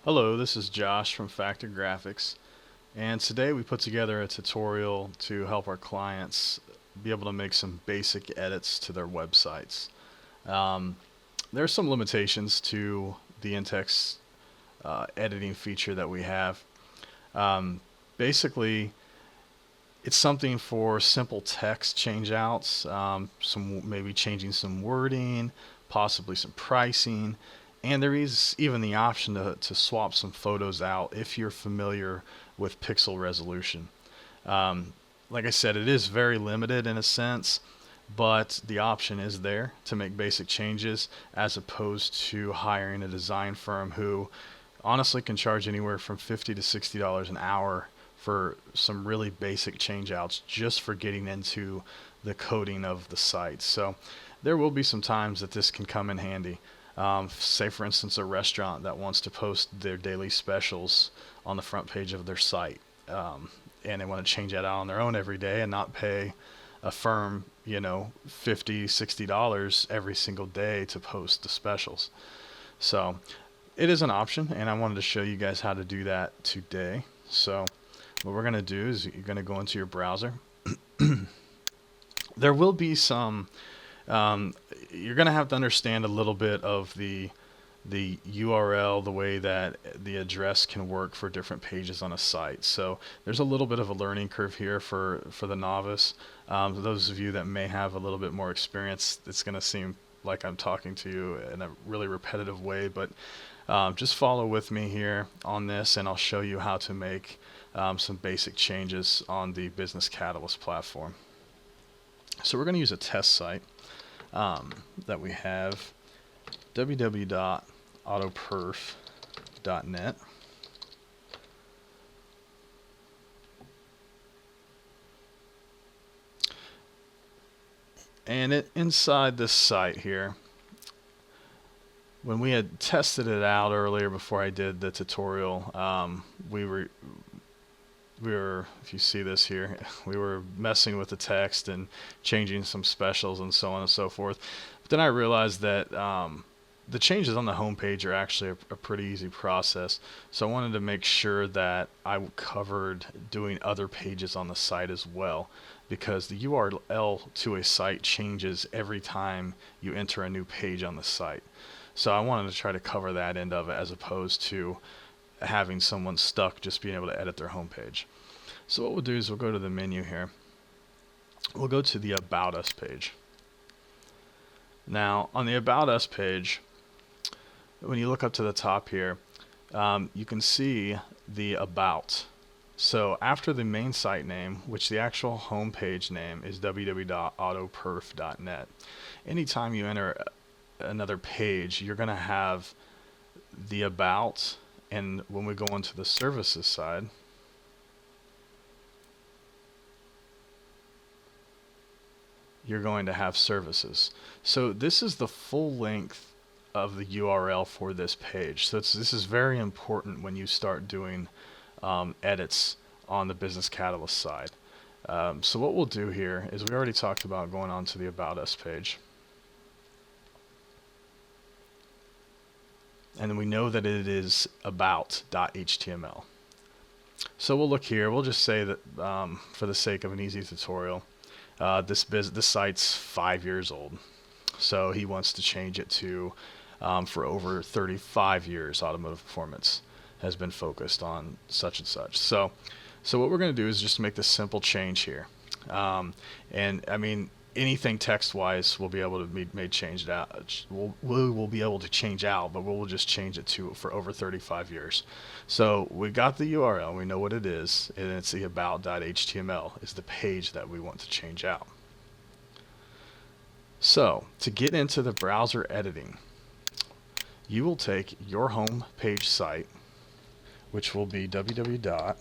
Hello, this is Josh from Factor Graphics, and today we put together a tutorial to help our clients be able to make some basic edits to their websites. Um, there are some limitations to the in-text editing feature that we have. Um, Basically, it's something for simple text changeouts, some maybe changing some wording, possibly some pricing, and there is even the option to swap some photos out if you're familiar with pixel resolution. Um, like I said, it is very limited in a sense, but the option is there to make basic changes as opposed to hiring a design firm who honestly can charge anywhere from $50 to $60 an hour for some really basic change outs just for getting into the coding of the site. So there will be some times that this can come in handy. Say, for instance, a restaurant that wants to post their daily specials on the front page of their site, and they want to change that out on their own every day and not pay a firm, $50, $60 every single day to post the specials. So it is an option, and I wanted to show you guys how to do that today. So what we're going to do is you're going to go into your browser. There will be some, you're going to have to understand a little bit of the URL, the way that the address can work for different pages on a site. So there's a little bit of a learning curve here for the novice. Those of you that may have a little bit more experience, it's going to seem like I'm talking to you in a really repetitive way, but just follow with me here on this, and I'll show you how to make some basic changes on the Business Catalyst platform. So we're going to use a test site that we have, www.autoperf.net. And inside this site here, when we had tested it out earlier before I did the tutorial, we were, if you see this here, we were messing with the text and changing some specials and so on and so forth. But then I realized that the changes on the home page are actually a pretty easy process. So I wanted to make sure that I covered doing other pages on the site as well, because the URL to a site changes every time you enter a new page on the site. So I wanted to try to cover that end of it as opposed to having someone stuck just being able to edit their home page. So what we'll do is we'll go to the menu here. We'll go to the About Us page. Now on the About Us page, when you look up to the top here, you can see the About. So after the main site name, which the actual home page name is www.autoperf.net, anytime you enter another page, you're going to have the About, and when we go into the services side, you're going to have services. So this is the full length of the URL for this page. So this is very important when you start doing edits on the Business Catalyst side. So what we'll do here is we already talked about going on to the About Us page. And we know that it is about.html. So we'll look here. We'll just say that for the sake of an easy tutorial, this site's 5 years old. So he wants to change it to for over 35 years, automotive performance has been focused on such and such. So what we're going to do is just make this simple change here. And I mean, anything text-wise will be able to be made changed out. We will be able to change out, but we'll just change it to for over 35 years. So we got the URL, we know what it is, and it's the about.html is the page that we want to change out. So to get into the browser editing, you will take your home page site, which will be www.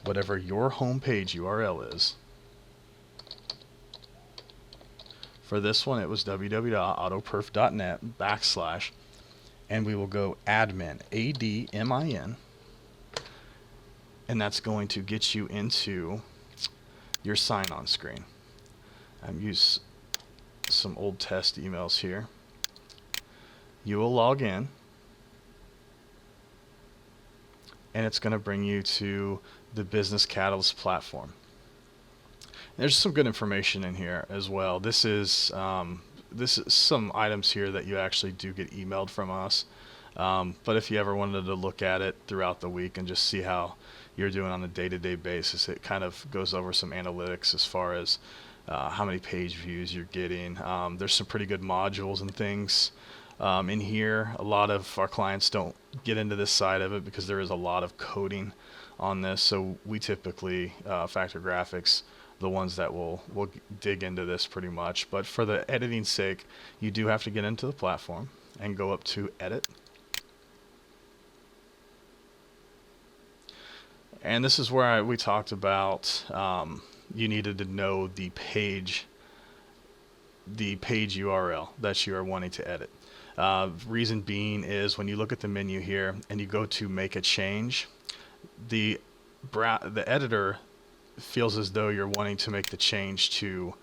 whatever your home page URL is. For this one, it was www.autoperf.net / and we will go admin, ADMIN, and that's going to get you into your sign-on screen. Use some old test emails here. You will log in, and it's going to bring you to the Business Catalyst platform. There's some good information in here as well. This is some items here that you actually do get emailed from us. But if you ever wanted to look at it throughout the week and just see how you're doing on a day-to-day basis, it kind of goes over some analytics as far as how many page views you're getting. There's some pretty good modules and things in here. A lot of our clients don't get into this side of it because there is a lot of coding on this. So we typically, Factor Graphics, the ones that will dig into this pretty much. But for the editing sake, you do have to get into the platform and go up to Edit. And this is where we talked about you needed to know the page URL that you are wanting to edit. Reason being is when you look at the menu here and you go to make a change, the editor feels as though you're wanting to make the change to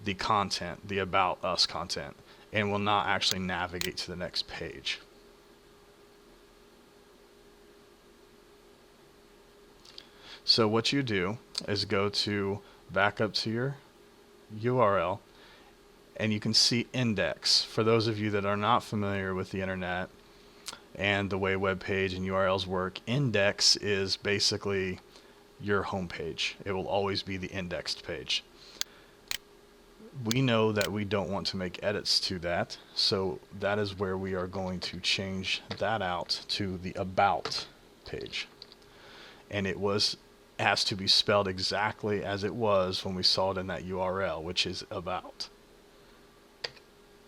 the content, the About Us content, and will not actually navigate to the next page. So what you do is go to back up to your URL, and you can see index. For those of you that are not familiar with the internet and the way web page and URLs work, index is basically your home page. It will always be the indexed page. We know that we don't want to make edits to that, so that is where we are going to change that out to the About page. And it has to be spelled exactly as it was when we saw it in that URL, which is About.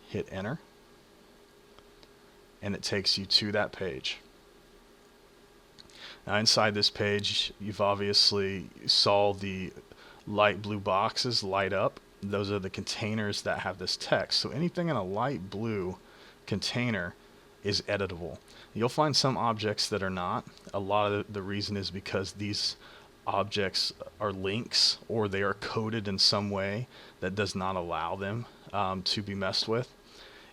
Hit enter, and it takes you to that page. Now inside this page, you've obviously saw the light blue boxes light up. Those are the containers that have this text. So anything in a light blue container is editable. You'll find some objects that are not. A lot of the reason is because these objects are links, or they are coded in some way that does not allow them to be messed with.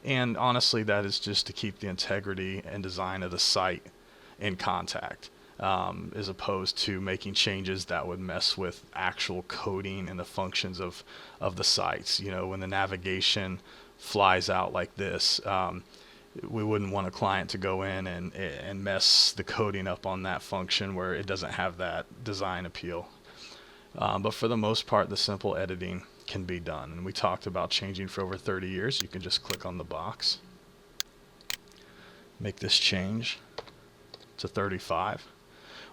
And honestly, that is just to keep the integrity and design of the site in contact, as opposed to making changes that would mess with actual coding and the functions of the sites. You know, when the navigation flies out like this, we wouldn't want a client to go in and mess the coding up on that function where it doesn't have that design appeal. But for the most part, the simple editing can be done. And we talked about changing for over 30 years. You can just click on the box, make this change to 35,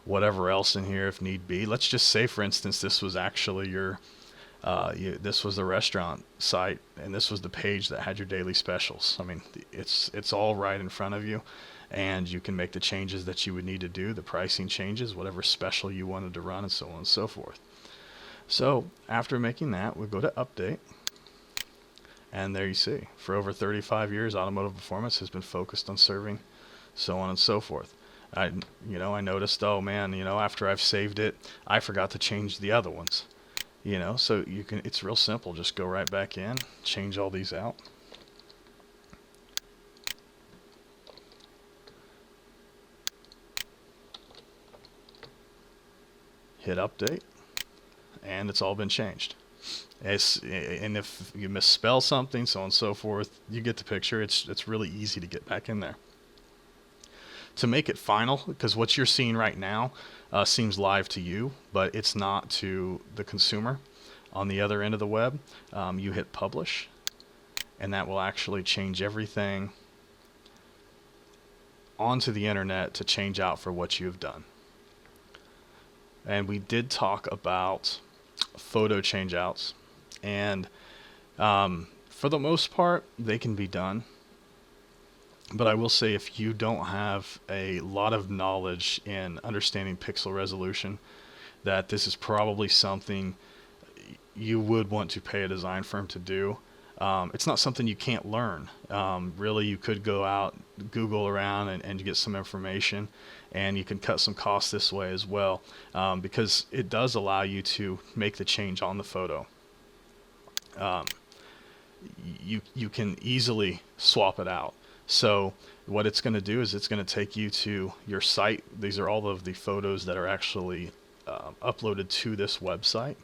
whatever else in here if need be. Let's just say, for instance, this was actually your this was the restaurant site, and this was the page that had your daily specials. I mean, it's all right in front of you, and you can make the changes that you would need to do, the pricing changes, whatever special you wanted to run, and so on and so forth. So after making that, we'll go to update, and there you see, for over 35 years, Automotive Performance has been focused on serving, so on and so forth. I noticed, oh man, after I've saved it, I forgot to change the other ones. So you can, it's real simple. Just go right back in, change all these out. Hit update, and it's all been changed. And if you misspell something, so on and so forth, you get the picture. It's really easy to get back in there. To make it final, because what you're seeing right now seems live to you, but it's not to the consumer. On the other end of the web, you hit publish, and that will actually change everything onto the internet to change out for what you have done. And we did talk about photo changeouts, and for the most part, they can be done. But I will say, if you don't have a lot of knowledge in understanding pixel resolution, that this is probably something you would want to pay a design firm to do. It's not something you can't learn. Really, you could go out, Google around, and get some information, and you can cut some costs this way as well, because it does allow you to make the change on the photo. You can easily swap it out. So what it's going to do is it's going to take you to your site. These are all of the photos that are actually uploaded to this website.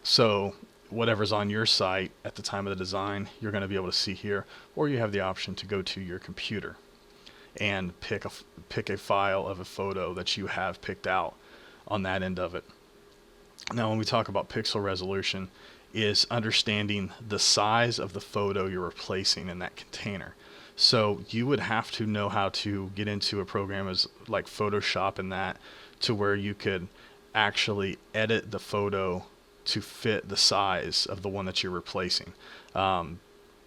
So whatever's on your site at the time of the design, you're going to be able to see here, or you have the option to go to your computer and pick a file of a photo that you have picked out on that end of it. Now, when we talk about pixel resolution, is understanding the size of the photo you're replacing in that container. So you would have to know how to get into a program as like Photoshop and that, to where you could actually edit the photo to fit the size of the one that you're replacing.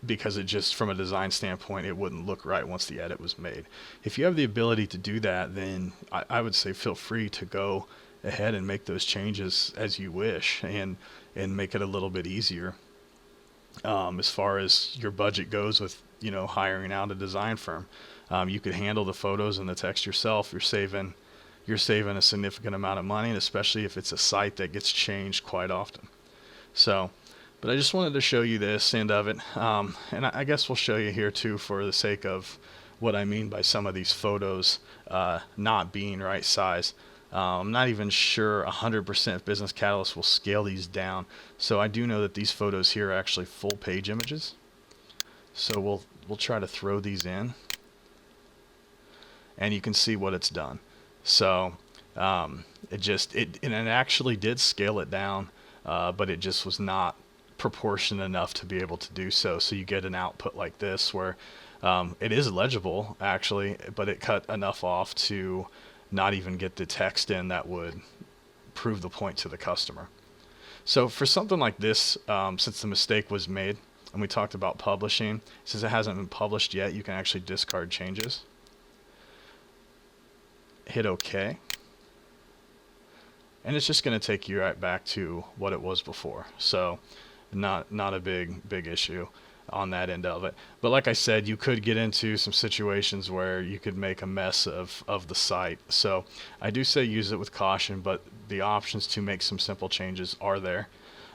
Because it just, from a design standpoint, it wouldn't look right once the edit was made. If you have the ability to do that, then I would say feel free to go ahead and make those changes as you wish, and make it a little bit easier as far as your budget goes with hiring out a design firm. You could handle the photos and the text yourself. You're saving a significant amount of money, and especially if it's a site that gets changed quite often. So, but I just wanted to show you this end of it, and I guess we'll show you here too, for the sake of what I mean by some of these photos not being right size. I'm not even sure 100% if Business Catalyst will scale these down. So I do know that these photos here are actually full page images. So we'll try to throw these in, and you can see what it's done. So it actually did scale it down, but it just was not proportionate enough to be able to do so. So you get an output like this where it is legible actually, but it cut enough off to not even get the text in that would prove the point to the customer. So for something like this, since the mistake was made and we talked about publishing, since it hasn't been published yet, you can actually discard changes. Hit OK. And it's just going to take you right back to what it was before. So not a big issue on that end of it. But like I said, you could get into some situations where you could make a mess of the site. So I do say use it with caution, but the options to make some simple changes are there.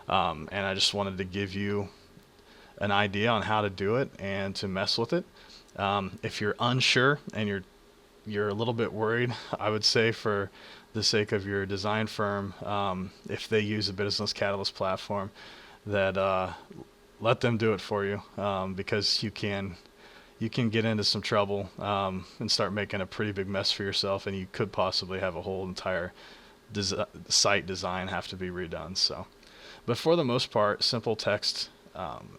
And I just wanted to give you an idea on how to do it and to mess with it. If you're unsure and you're a little bit worried, I would say for the sake of your design firm, if they use a Business Catalyst platform, that let them do it for you, because you can get into some trouble and start making a pretty big mess for yourself, and you could possibly have a whole entire site design have to be redone. So, but for the most part, simple text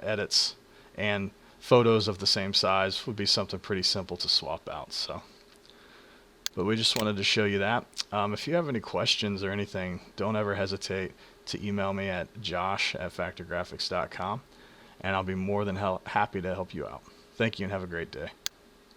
edits and photos of the same size would be something pretty simple to swap out. So, but we just wanted to show you that. If you have any questions or anything, don't ever hesitate to email me at josh@factorgraphics.com, and I'll be more than happy to help you out. Thank you and have a great day.